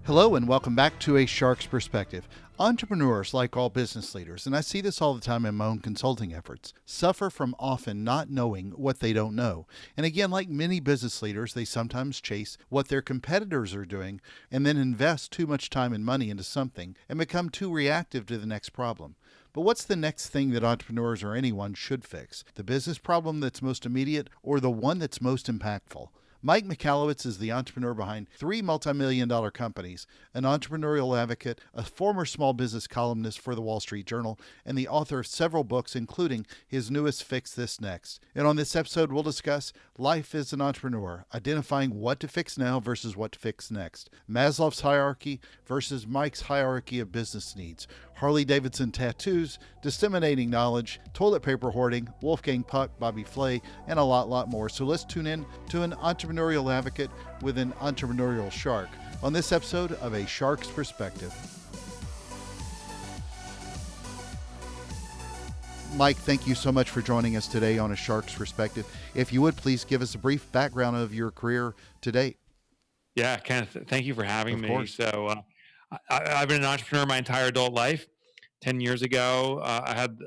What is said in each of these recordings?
Hello and welcome back to A Shark's Perspective. Entrepreneurs, like all business leaders, and I see this all the time in my own consulting efforts, suffer from often not knowing what they don't know. And again, like many business leaders, they sometimes chase what their competitors are doing and then invest too much time and money into something and become too reactive to the next problem. But what's the next thing that entrepreneurs or anyone should fix? The business problem that's most immediate or the one that's most impactful? Mike Michalowicz is the entrepreneur behind 3 multi-million-dollar companies, an entrepreneurial advocate, a former small business columnist for the Wall Street Journal, and the author of several books, including his newest, Fix This Next. And on this episode, we'll discuss life as an entrepreneur, identifying what to fix now versus what to fix next, Maslow's hierarchy versus Mike's hierarchy of business needs, Harley-Davidson tattoos, disseminating knowledge, toilet paper hoarding, Wolfgang Puck, Bobby Flay, and a lot more. So let's tune in to an entrepreneurial advocate with an entrepreneurial shark on this episode of A Shark's Perspective. Mike, thank you so much for joining us today on A Shark's Perspective. If you would, please give us a brief background of your career to date. Yeah, Kenneth, thank you for having Of me. course. So I've been an entrepreneur my entire adult life. 10 years ago, I had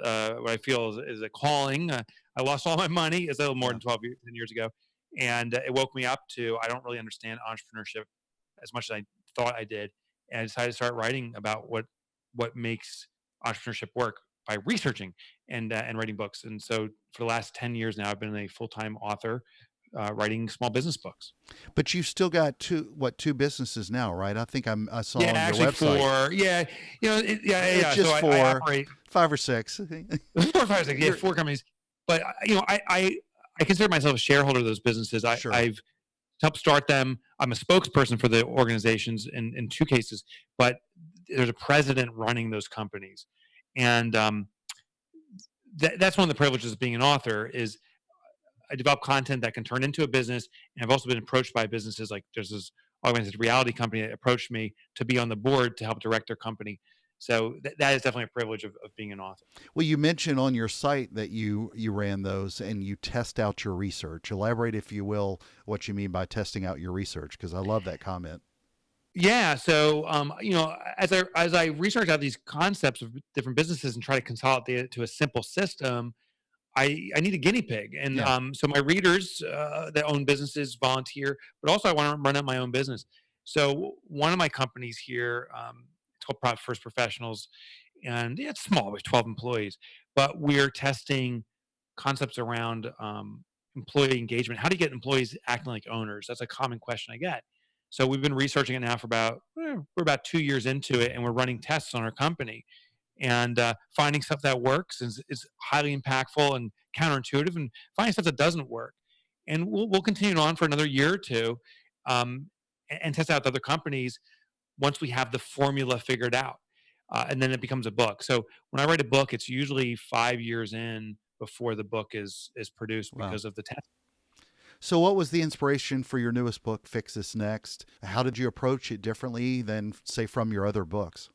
what I feel is a calling. I lost all my money. It's a little more than 10 years ago. And it woke me up to, I don't really understand entrepreneurship as much as I thought I did. And I decided to start writing about what makes entrepreneurship work by researching and writing books. And so for the last 10 years now, I've been a full-time author writing small business books. But you've still got two businesses now, right? I think I saw on your actually website. Four. Yeah, It's just so four, I operate 5 or 6. 4 or 5, 6. Yeah, 4 companies. But I consider myself a shareholder of those businesses. Sure. I've helped start them. I'm a spokesperson for the organizations in 2 cases, but there's a president running those companies, and that's one of the privileges of being an author is I develop content that can turn into a business. And I've also been approached by businesses like there's this augmented reality company that approached me to be on the board to help direct their company. So that is definitely a privilege of being an author. Well, you mentioned on your site that you ran those and you test out your research. Elaborate, if you will, what you mean by testing out your research, because I love that comment. Yeah. So, as I research out these concepts of different businesses and try to consolidate it to a simple system, I need a guinea pig. And Yeah. so my readers that own businesses volunteer, but also I want to run up my own business. So one of my companies here, it's called Profit First Professionals, and yeah, it's small with 12 employees, but we're testing concepts around employee engagement. How do you get employees acting like owners? That's a common question I get. So we've been researching it now for we're about 2 years into it, and we're running tests on our company and finding stuff that works is highly impactful and counterintuitive, and finding stuff that doesn't work. And we'll continue on for another year or two and test out with other companies once we have the formula figured out. And then it becomes a book. So when I write a book, it's usually 5 years in before the book is produced because of the test. So what was the inspiration for your newest book, Fix This Next? How did you approach it differently than, say, from your other books?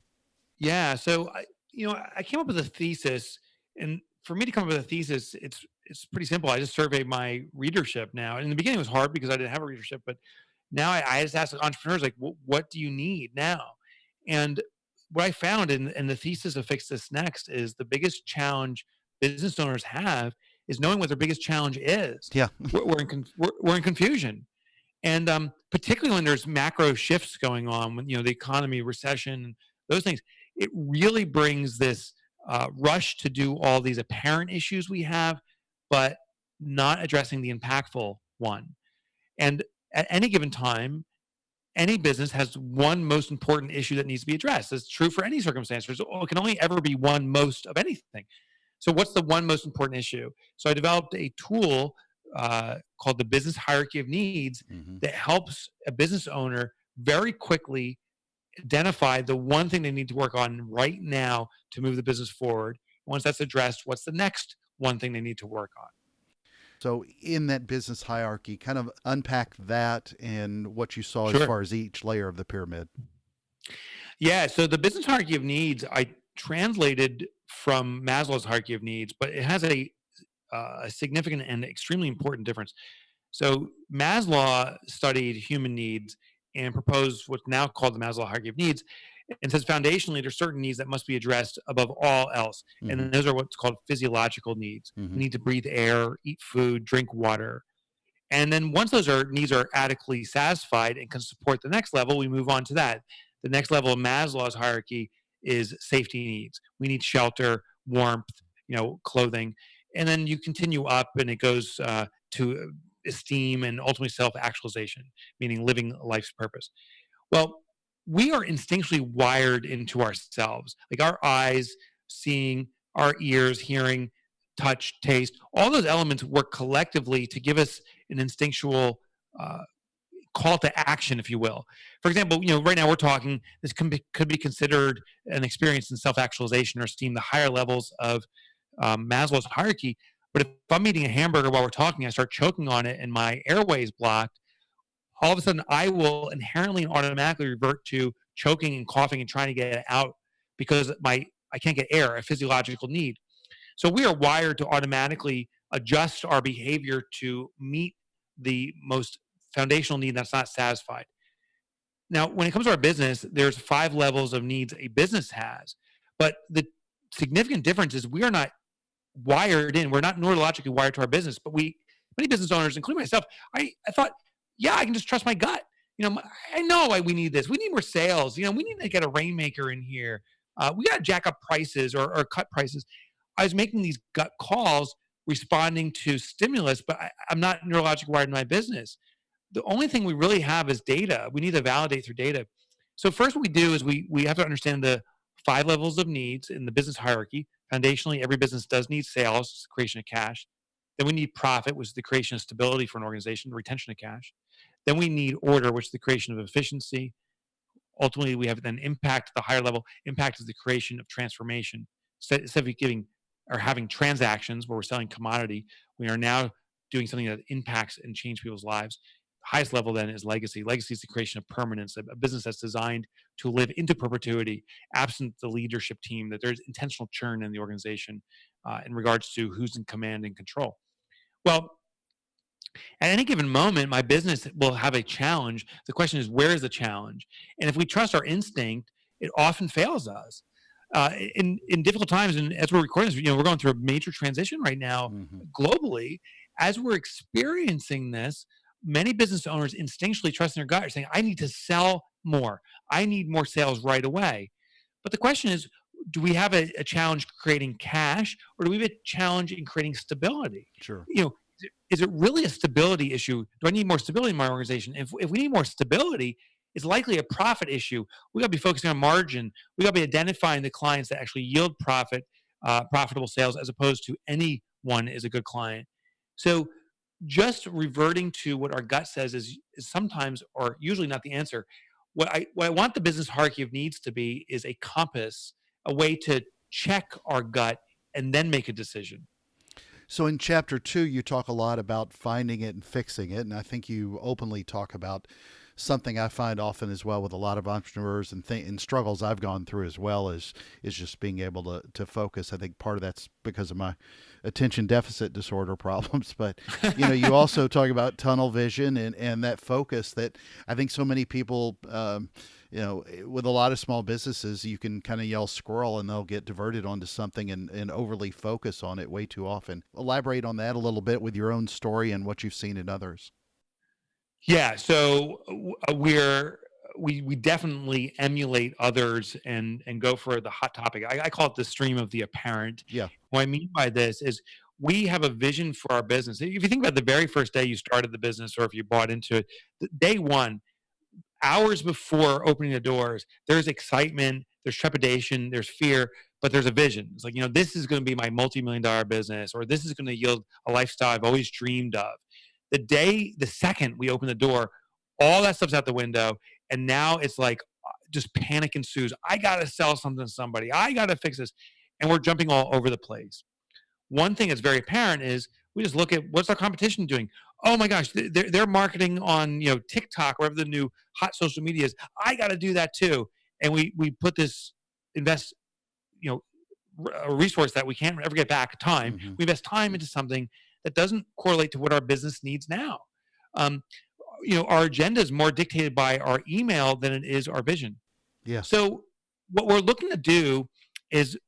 Yeah. So I came up with a thesis, and for me to come up with a thesis, it's pretty simple. I just survey my readership now. In the beginning, it was hard because I didn't have a readership, but now I just ask entrepreneurs like, what do you need now? And what I found in the thesis of Fix This Next is the biggest challenge business owners have is knowing what their biggest challenge is. Yeah. We're in confusion, and particularly when there's macro shifts going on, when the economy, recession, those things. It really brings this rush to do all these apparent issues we have, but not addressing the impactful one. And at any given time, any business has one most important issue that needs to be addressed. It's true for any circumstance. It can only ever be one most of anything. So what's the one most important issue? So I developed a tool called the business hierarchy of needs that helps a business owner very quickly identify the one thing they need to work on right now to move the business forward. Once that's addressed, what's the next one thing they need to work on? So in that business hierarchy, kind of unpack that and what you saw Sure. as far as each layer of the pyramid. Yeah, so the business hierarchy of needs, I translated from Maslow's hierarchy of needs, but it has a significant and extremely important difference. So Maslow studied human needs, and proposed what's now called the Maslow hierarchy of needs, and says foundationally there's certain needs that must be addressed above all else, and Hmm. then those are what's called physiological needs. Hmm. We need to breathe air, eat food, drink water, and then once needs are adequately satisfied and can support the next level, we move on to that. The next level of Maslow's hierarchy is safety needs. We need shelter, warmth, clothing, and then you continue up, and it goes to esteem and ultimately self-actualization, meaning living life's purpose. Well, we are instinctually wired into ourselves, like our eyes seeing, our ears hearing, touch, taste, all those elements work collectively to give us an instinctual uh, call to action, if you will. For example, right now we're talking, this could be considered an experience in self-actualization or esteem, the higher levels of Maslow's hierarchy. But if I'm eating a hamburger while we're talking, I start choking on it and my airway is blocked, all of a sudden I will inherently and automatically revert to choking and coughing and trying to get it out because I can't get air, a physiological need. So we are wired to automatically adjust our behavior to meet the most foundational need that's not satisfied. Now, when it comes to our business, there's 5 levels of needs a business has, but the significant difference is we are not wired in. We're not neurologically wired to our business, but many business owners, including myself, I thought, yeah, I can just trust my gut. I know why we need this. We need more sales. We need to get a rainmaker in here. We got to jack up prices or cut prices. I was making these gut calls responding to stimulus, but I'm not neurologically wired in my business. The only thing we really have is data. We need to validate through data. So first what we do is we have to understand the 5 levels of needs in the business hierarchy. Foundationally, every business does need sales, the creation of cash. Then we need profit, which is the creation of stability for an organization, the retention of cash. Then we need order, which is the creation of efficiency. Ultimately, we have then impact, the higher level. Impact is the creation of transformation. Instead of giving or having transactions where we're selling commodity, we are now doing something that impacts and change people's lives. The highest level then is legacy. Legacy is the creation of permanence, a business that's designed to live into perpetuity, absent the leadership team, that there's intentional churn in the organization in regards to who's in command and control. Well, at any given moment, my business will have a challenge. The question is, where is the challenge? And if we trust our instinct, it often fails us. In difficult times, and as we're recording this, we're going through a major transition right now Hmm. globally. As we're experiencing this, many business owners instinctually trust in their gut are saying, I need to sell more. I need more sales right away. But the question is, do we have a challenge creating cash, or do we have a challenge in creating stability? Sure. Is it really a stability issue? Do I need more stability in my organization? If we need more stability, it's likely a profit issue. We got to be focusing on margin. We got to be identifying the clients that actually yield profitable sales, as opposed to anyone is a good client. So just reverting to what our gut says is sometimes, or usually, not the answer. What I want the business hierarchy of needs to be is a compass, a way to check our gut and then make a decision. So in chapter 2, you talk a lot about finding it and fixing it. And I think you openly talk about something I find often as well with a lot of entrepreneurs and struggles I've gone through as well is just being able to focus. I think part of that's because of my attention deficit disorder problems, but you also talk about tunnel vision and that focus that I think so many people, with a lot of small businesses, you can kind of yell squirrel and they'll get diverted onto something and overly focus on it way too often. Elaborate on that a little bit with your own story and what you've seen in others. Yeah, so we definitely emulate others and go for the hot topic. I call it the stream of the apparent. Yeah. What I mean by this is we have a vision for our business. If you think about the very first day you started the business, or if you bought into it, day one, hours before opening the doors, there's excitement, there's trepidation, there's fear, but there's a vision. It's like, this is going to be my multi-million dollar business, or this is going to yield a lifestyle I've always dreamed of. The second we open the door, all that stuff's out the window. And now it's like just panic ensues. I got to sell something to somebody. I got to fix this. And we're jumping all over the place. One thing that's very apparent is we just look at what's our competition doing. Oh my gosh, they're marketing on TikTok, wherever the new hot social media is. I got to do that too. And we put this invest you know a resource that we can't ever get back, time. Hmm. We invest time into something that doesn't correlate to what our business needs now. Um, our agenda is more dictated by our email than it is our vision. Yes. So what we're looking to do is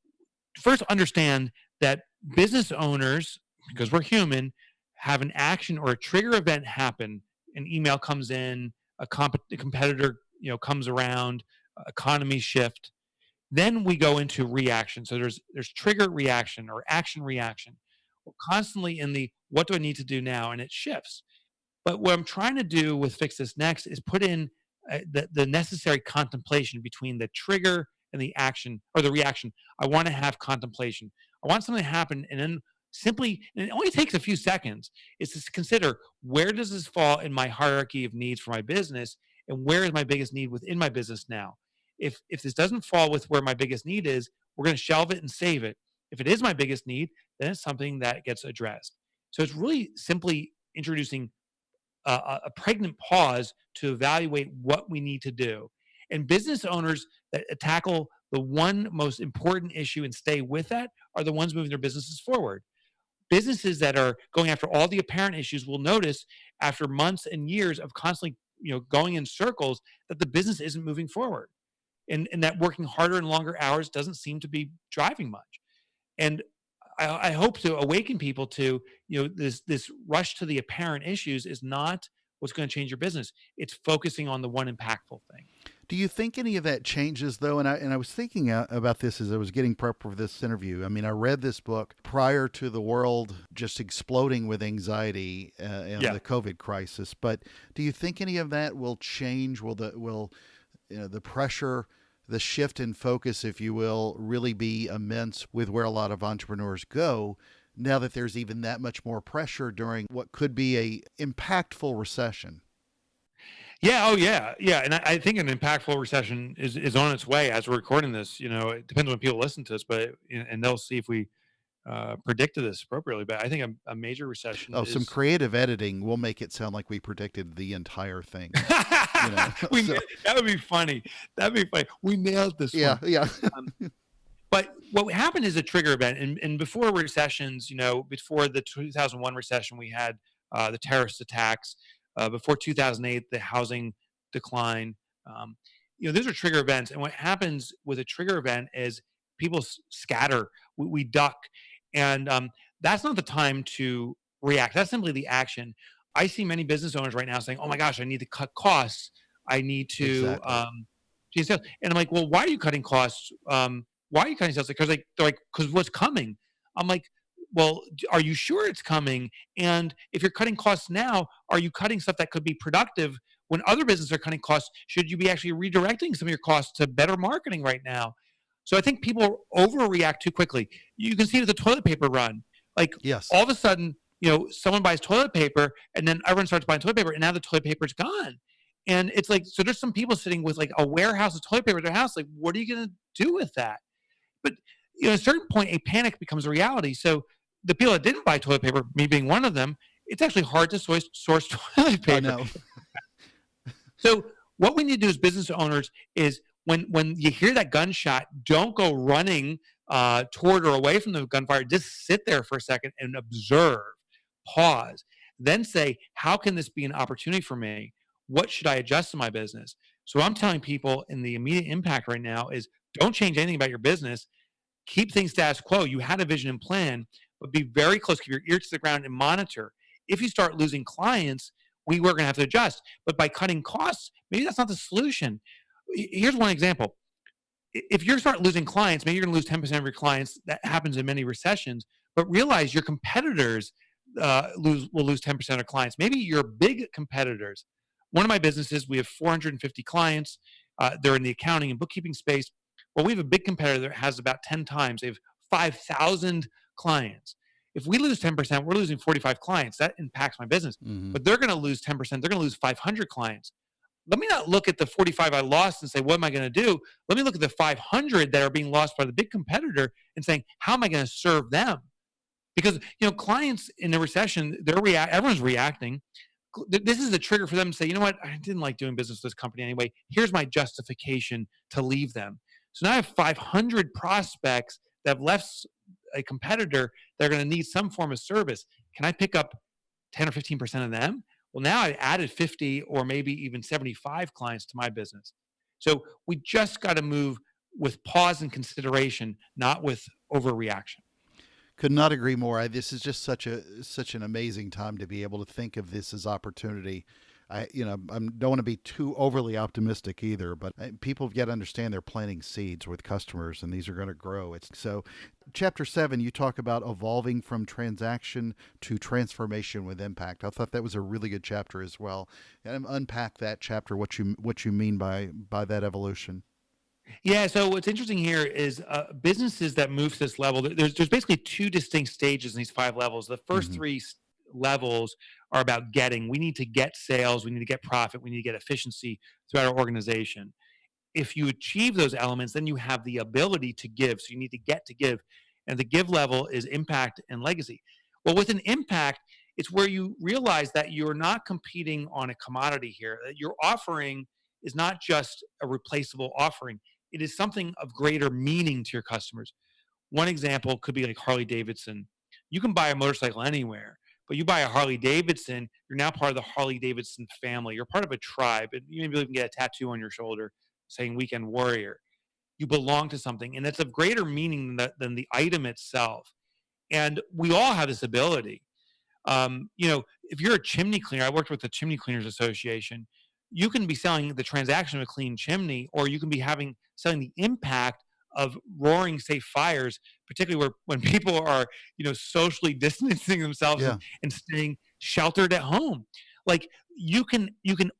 first understand that business owners, because we're human, have an action or a trigger event happen. An email comes in, a competitor, comes around, economy shift. Then we go into reaction. So there's trigger reaction or action reaction. We're constantly in the what do I need to do now, and it shifts. But what I'm trying to do with Fix This Next is put in the necessary contemplation between the trigger and the action or the reaction. I want to have contemplation. I want something to happen, and then simply, and it only takes a few seconds, is to consider where does this fall in my hierarchy of needs for my business, and where is my biggest need within my business now. If this doesn't fall with where my biggest need is, we're going to shelve it and save it. If it is my biggest need, then it's something that gets addressed. So it's really simply introducing a pregnant pause to evaluate what we need to do. And business owners that tackle the one most important issue and stay with that are the ones moving their businesses forward. Businesses that are going after all the apparent issues will notice after months and years of constantly going in circles that the business isn't moving forward, and that working harder and longer hours doesn't seem to be driving much. And I hope to awaken people to, this rush to the apparent issues is not what's going to change your business. It's focusing on the one impactful thing. Do you think any of that changes though? And I was thinking about this as I was getting prepped for this interview. I mean, I read this book prior to the world just exploding with anxiety and the COVID crisis. But do you think any of that will change? Will the pressure, the shift in focus, if you will, really be immense with where a lot of entrepreneurs go now that there's even that much more pressure during what could be a impactful recession? Yeah. Oh, yeah. Yeah. And I think an impactful recession is on its way as we're recording this. It depends on when people listen to us, and they'll see if we predicted this appropriately. But I think a major recession Oh, is some creative editing will make it sound like we predicted the entire thing. That would be funny. That'd be funny. We nailed this one. Yeah. But what happened is a trigger event. And before recessions, before the 2001 recession, we had the terrorist attacks. Before 2008, the housing decline. Those are trigger events. And what happens with a trigger event is people scatter. We duck. And that's not the time to react. That's simply the action. I see many business owners right now saying, oh my gosh, I need to cut costs. I need to change sales. And I'm like, well, why are you cutting costs? Why are you cutting sales? Because they're like, because what's coming? I'm like, well, are you sure it's coming? And if you're cutting costs now, are you cutting stuff that could be productive when other businesses are cutting costs? Should you be actually redirecting some of your costs to better marketing right now? So I think people overreact too quickly. You can see it with the toilet paper run. Like Yes. all of a sudden, someone buys toilet paper and then everyone starts buying toilet paper and now the toilet paper's gone. And it's like, so there's some people sitting with like a warehouse of toilet paper at their house. Like, what are you going to do with that? But at a certain point, a panic becomes a reality. So the people that didn't buy toilet paper, me being one of them, it's actually hard to source toilet paper. I know. So what we need to do as business owners is when you hear that gunshot, don't go running toward or away from the gunfire. Just sit there for a second and observe, pause, then say, how can this be an opportunity for me? What should I adjust in my business? So I'm telling people in the immediate impact right now is don't change anything about your business. Keep things status quo. You had a vision and plan, but be very close. Keep your ear to the ground and monitor. If you start losing clients, we were going to have to adjust. But by cutting costs, maybe that's not the solution. Here's one example. If you start losing clients, maybe you're going to lose 10% of your clients. That happens in many recessions. But realize your competitors will lose 10% of clients. Maybe your big competitors. One of my businesses, we have 450 clients. They're in the accounting and bookkeeping space. Well, we have a big competitor that has about 10 times. They have 5,000 clients. If we lose 10%, we're losing 45 clients. That impacts my business. Mm-hmm. But they're going to lose 10%. They're going to lose 500 clients. Let me not look at the 45 I lost and say, what am I going to do? Let me look at the 500 that are being lost by the big competitor and saying, how am I going to serve them? Because, clients in the recession, everyone's reacting. This is a trigger for them to say, you know what? I didn't like doing business with this company anyway. Here's my justification to leave them. So now I have 500 prospects that have left a competitor that are going to need some form of service. Can I pick up 10 or 15% of them? Well, now I added 50 or maybe even 75 clients to my business. So we just got to move with pause and consideration, not with overreaction. Could not agree more. This is just such an amazing time to be able to think of this as opportunity. I don't want to be too overly optimistic either, but people have got to understand they're planting seeds with customers, and these are going to grow. It's so. Chapter 7, you talk about evolving from transaction to transformation with impact. I thought that was a really good chapter as well, and unpack that chapter. What you mean by that evolution? Yeah. So what's interesting here is businesses that move to this level. There's basically two distinct stages in these five levels. The first Hmm. three levels are about getting. We need to get sales. We need to get profit. We need to get efficiency throughout our organization. If you achieve those elements, then you have the ability to give. So you need to get to give. And the give level is impact and legacy. Well, with an impact, it's where you realize that you're not competing on a commodity here. That your offering is not just a replaceable offering, it is something of greater meaning to your customers. One example could be like Harley Davidson. You can buy a motorcycle anywhere, but you buy a Harley Davidson, you're now part of the Harley Davidson family. You're part of a tribe, and you maybe even get a tattoo on your shoulder saying Weekend Warrior. You belong to something, and it's of greater meaning than the item itself. And we all have this ability. If you're a chimney cleaner, I worked with the Chimney Cleaners Association. You can be selling the transaction of a clean chimney, or you can be selling the impact of roaring safe fires, particularly when people are, socially distancing themselves and, Yeah. and staying sheltered at home. Like you can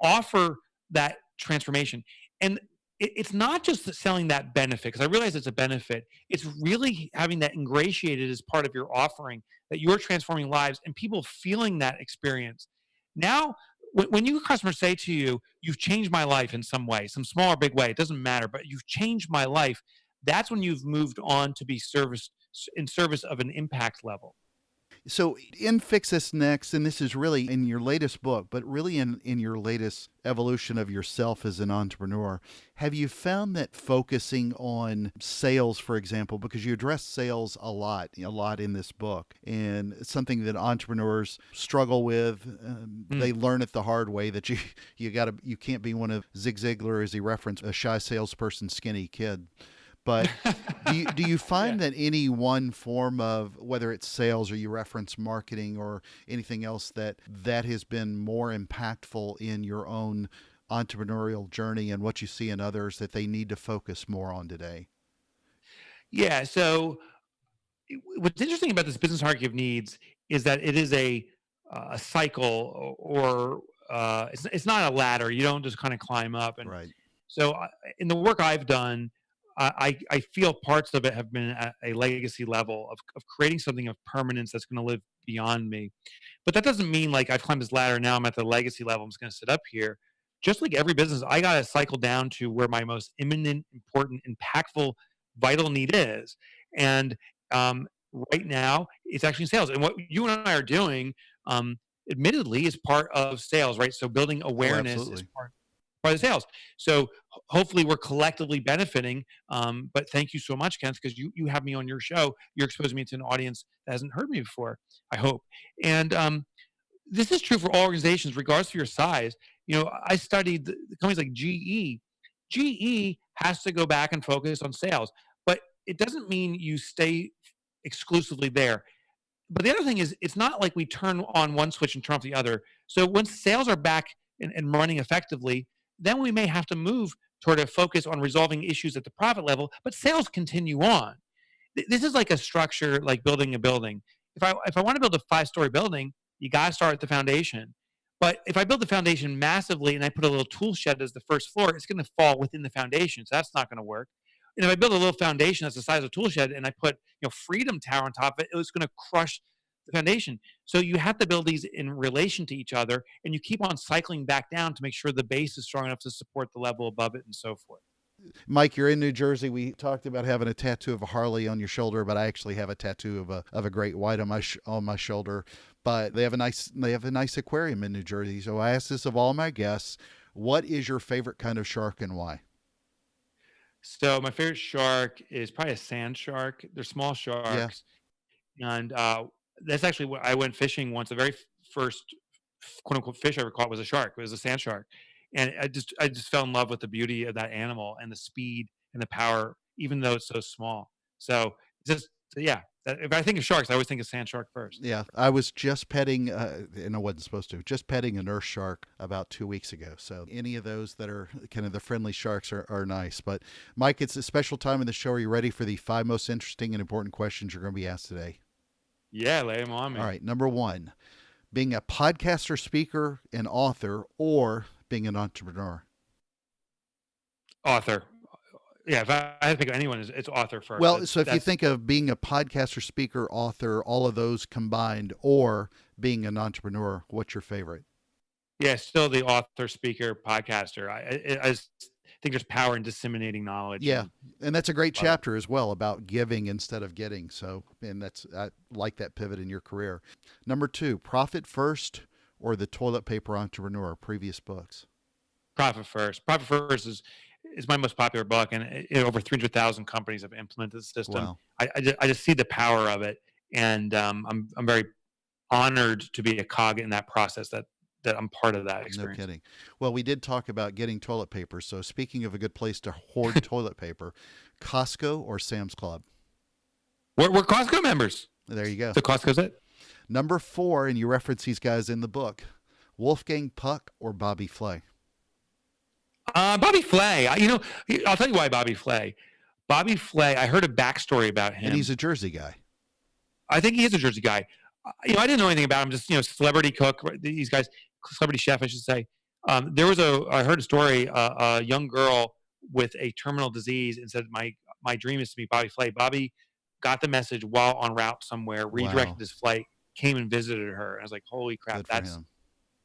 offer that transformation. And it's not just selling that benefit, because I realize it's a benefit. It's really having that ingratiated as part of your offering, that you're transforming lives and people feeling that experience. Now, when you customers say to you, "You've changed my life in some way, some small or big way, it doesn't matter, but you've changed my life," that's when you've moved on to be in service of an impact level. So in Fix This Next, and this is really in your latest book, but really in your latest evolution of yourself as an entrepreneur, have you found that focusing on sales, for example, because you address sales a lot in this book, and it's something that entrepreneurs struggle with. Mm. They learn it the hard way that you can't be one of Zig Ziglar, as he referenced, a shy salesperson, skinny kid. But do you Yeah. find that any one form of, whether it's sales or you reference marketing or anything else, that has been more impactful in your own entrepreneurial journey and what you see in others that they need to focus more on today? Yeah. So what's interesting about this business hierarchy of needs is that it is a cycle, or it's not a ladder. You don't just kind of climb up. And Right. so in the work I've done, I feel parts of it have been at a legacy level of creating something of permanence that's going to live beyond me. But that doesn't mean like I've climbed this ladder. Now I'm at the legacy level. I'm just going to sit up here. Just like every business, I got to cycle down to where my most imminent, important, impactful, vital need is. And um, right now, it's actually in sales. And what you and I are doing, admittedly, is part of sales, right? So building Oh, awareness is absolutely. part of the sales. So hopefully we're collectively benefiting. But thank you so much, Kent, because you have me on your show. You're exposing me to an audience that hasn't heard me before, I hope. And this is true for all organizations, regardless of your size. I studied the companies like GE. GE has to go back and focus on sales, but it doesn't mean you stay exclusively there. But the other thing is, it's not like we turn on one switch and turn off the other. So when sales are back and running effectively, then we may have to move toward a focus on resolving issues at the profit level, but sales continue on. This is like a structure, like building a building. If I want to build a 5-story building, you got to start at the foundation. But if I build the foundation massively and I put a little tool shed as the first floor, it's going to fall within the foundation. So that's not going to work. And if I build a little foundation that's the size of a tool shed and I put Freedom Tower on top of it, it's going to crush the foundation. So you have to build these in relation to each other, and you keep on cycling back down to make sure the base is strong enough to support the level above it, and so forth. Mike, you're in New Jersey. We talked about having a tattoo of a Harley on your shoulder, but I actually have a tattoo of a great white on on my shoulder. But they have a nice aquarium in New Jersey. So I asked this of all my guests: what is your favorite kind of shark and why? So my favorite shark is probably a sand shark. They're small Yeah. sharks, and that's actually what I went fishing once. The very first quote unquote fish I ever caught was a shark. It was a sand shark, and I just fell in love with the beauty of that animal and the speed and the power, even though it's so small. So just yeah, if I think of sharks, I always think of sand shark first. Yeah, I was just petting, and I wasn't supposed to, just petting a nurse shark about 2 weeks ago. So any of those that are kind of the friendly sharks are nice. But Mike, it's a special time in the show. Are you ready for the 5 most interesting and important questions you're going to be asked today? Yeah, lay them on me. All right, number one, being a podcaster, speaker, and author, or being an entrepreneur? Author. Yeah, if I had to pick anyone, it's author first. Well, so if you think of being a podcaster, speaker, author, all of those combined, or being an entrepreneur, what's your favorite? yeah, still the author, speaker, podcaster. I just think there's power in disseminating knowledge. Yeah, and that's a great Love it. chapter as well about giving instead of getting. So, and I like that pivot in your career. Number two, profit first or the toilet paper entrepreneur, previous books. Profit first. Profit first is my most popular book, and over 300,000 companies have implemented the system. Wow. I just see the power of it, and I'm very honored to be a cog in that process. That I'm part of that No experience. kidding. Well, we did talk about getting toilet paper. So, speaking of a good place to hoard toilet paper, Costco or Sam's Club? We're Costco members, There you go. so Costco's it. Number four, and you reference these guys in the book, Wolfgang Puck or Bobby Flay? Bobby Flay. I'll tell you why Bobby Flay. Bobby Flay. I heard a backstory about him. And he's a Jersey guy. I think he is a Jersey guy. I didn't know anything about him. Just celebrity cook. These guys, celebrity chef, I should say. I heard a story. A young girl with a terminal disease and said, "My dream is to meet Bobby Flay." Bobby got the message while en route somewhere, redirected Wow. his flight, came and visited her. And I was like, "Holy crap, Good for him.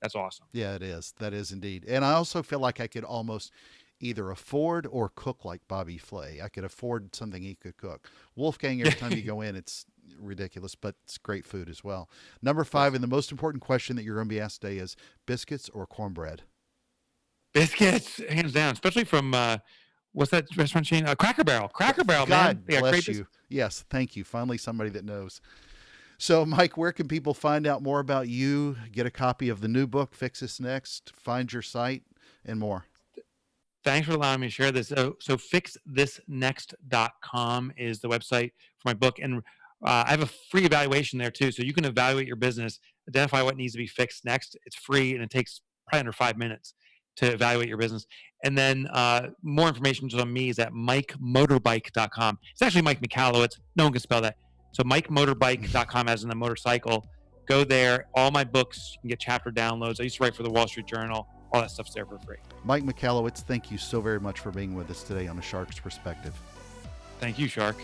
that's awesome." Yeah, it is. That is indeed. And I also feel like I could almost either afford or cook like Bobby Flay. I could afford something he could cook. Wolfgang, every time you go in, it's ridiculous, but it's great food as well. Number five, and the most important question that you're going to be asked today is biscuits or cornbread? Biscuits, hands down, especially from what's that restaurant chain? Cracker Barrel. Cracker Barrel, man. God They got bless great you. Yes, thank you. Finally, somebody that knows. So, Mike, where can people find out more about you, get a copy of the new book, Fix This Next, find your site, and more? Thanks for allowing me to share this. So fixthisnext.com is the website for my book. And I have a free evaluation there too. So you can evaluate your business, identify what needs to be fixed next. It's free and it takes probably under 5 minutes to evaluate your business. And then more information on me is at mikemotorbike.com. It's actually Mike Michalowicz. No one can spell that. So mikemotorbike.com as in the motorcycle. Go there. All my books, you can get chapter downloads. I used to write for the Wall Street Journal. All that stuff's there for free. Mike Michalowicz, thank you so very much for being with us today on A Shark's Perspective. Thank you, Shark.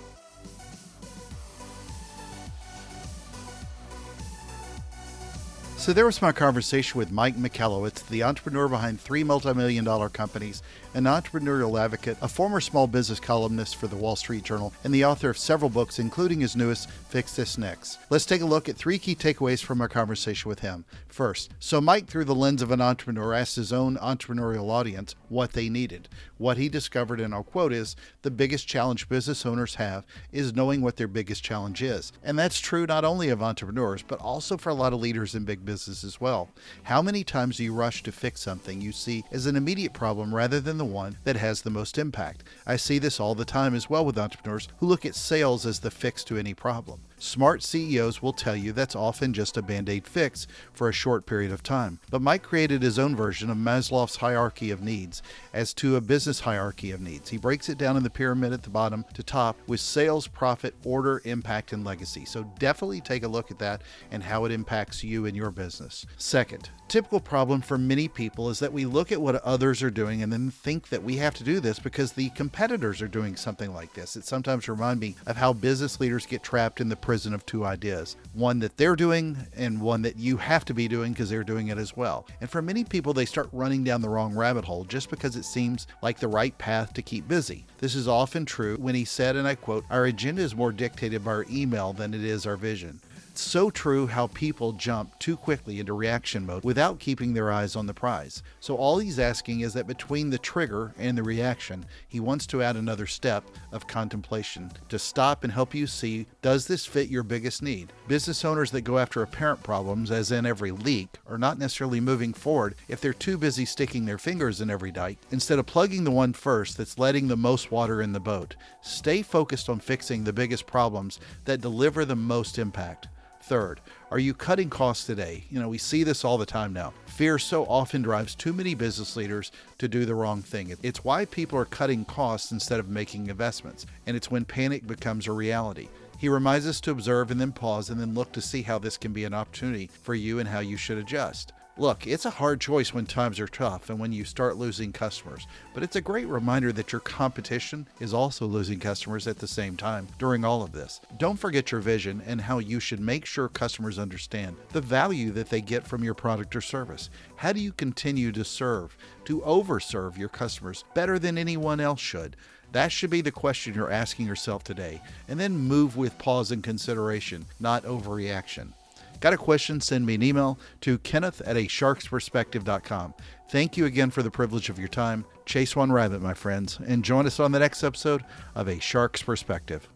So there was my conversation with Mike Michalowicz, the entrepreneur behind 3 multimillion-dollar companies, an entrepreneurial advocate, a former small business columnist for the Wall Street Journal, and the author of several books, including his newest, Fix This Next. Let's take a look at 3 key takeaways from our conversation with him. First, so Mike, through the lens of an entrepreneur, asked his own entrepreneurial audience what they needed. What he discovered, and I'll quote, is, the biggest challenge business owners have is knowing what their biggest challenge is. And that's true not only of entrepreneurs, but also for a lot of leaders in big business as well. How many times do you rush to fix something you see as an immediate problem rather than the one that has the most impact? I see this all the time as well with entrepreneurs who look at sales as the fix to any problem. Smart CEOs will tell you that's often just a band-aid fix for a short period of time. But Mike created his own version of Maslow's hierarchy of needs as to a business hierarchy of needs. He breaks it down in the pyramid at the bottom to top with sales, profit, order, impact, and legacy. So definitely take a look at that and how it impacts you and your business. Second, typical problem for many people is that we look at what others are doing and then think that we have to do this because the competitors are doing something like this. It sometimes reminds me of how business leaders get trapped in the prison of 2 ideas. One that they're doing and one that you have to be doing because they're doing it as well. And for many people, they start running down the wrong rabbit hole just because it seems like the right path to keep busy. This is often true when he said, and I quote, "Our agenda is more dictated by our email than it is our vision." It's so true how people jump too quickly into reaction mode without keeping their eyes on the prize. So all he's asking is that between the trigger and the reaction, he wants to add another step of contemplation to stop and help you see, does this fit your biggest need? Business owners that go after apparent problems, as in every leak, are not necessarily moving forward if they're too busy sticking their fingers in every dike, instead of plugging the one first that's letting the most water in the boat. Stay focused on fixing the biggest problems that deliver the most impact. Third, are you cutting costs today? We see this all the time now. Fear so often drives too many business leaders to do the wrong thing. It's why people are cutting costs instead of making investments, and it's when panic becomes a reality. He reminds us to observe and then pause and then look to see how this can be an opportunity for you and how you should adjust. Look, it's a hard choice when times are tough and when you start losing customers, but it's a great reminder that your competition is also losing customers at the same time during all of this. Don't forget your vision and how you should make sure customers understand the value that they get from your product or service. How do you continue to overserve your customers better than anyone else should? That should be the question you're asking yourself today, and then move with pause and consideration, not overreaction. Got a question? Send me an email to kenneth@asharksperspective.com. Thank you again for the privilege of your time. Chase one rabbit, my friends, and join us on the next episode of A Shark's Perspective.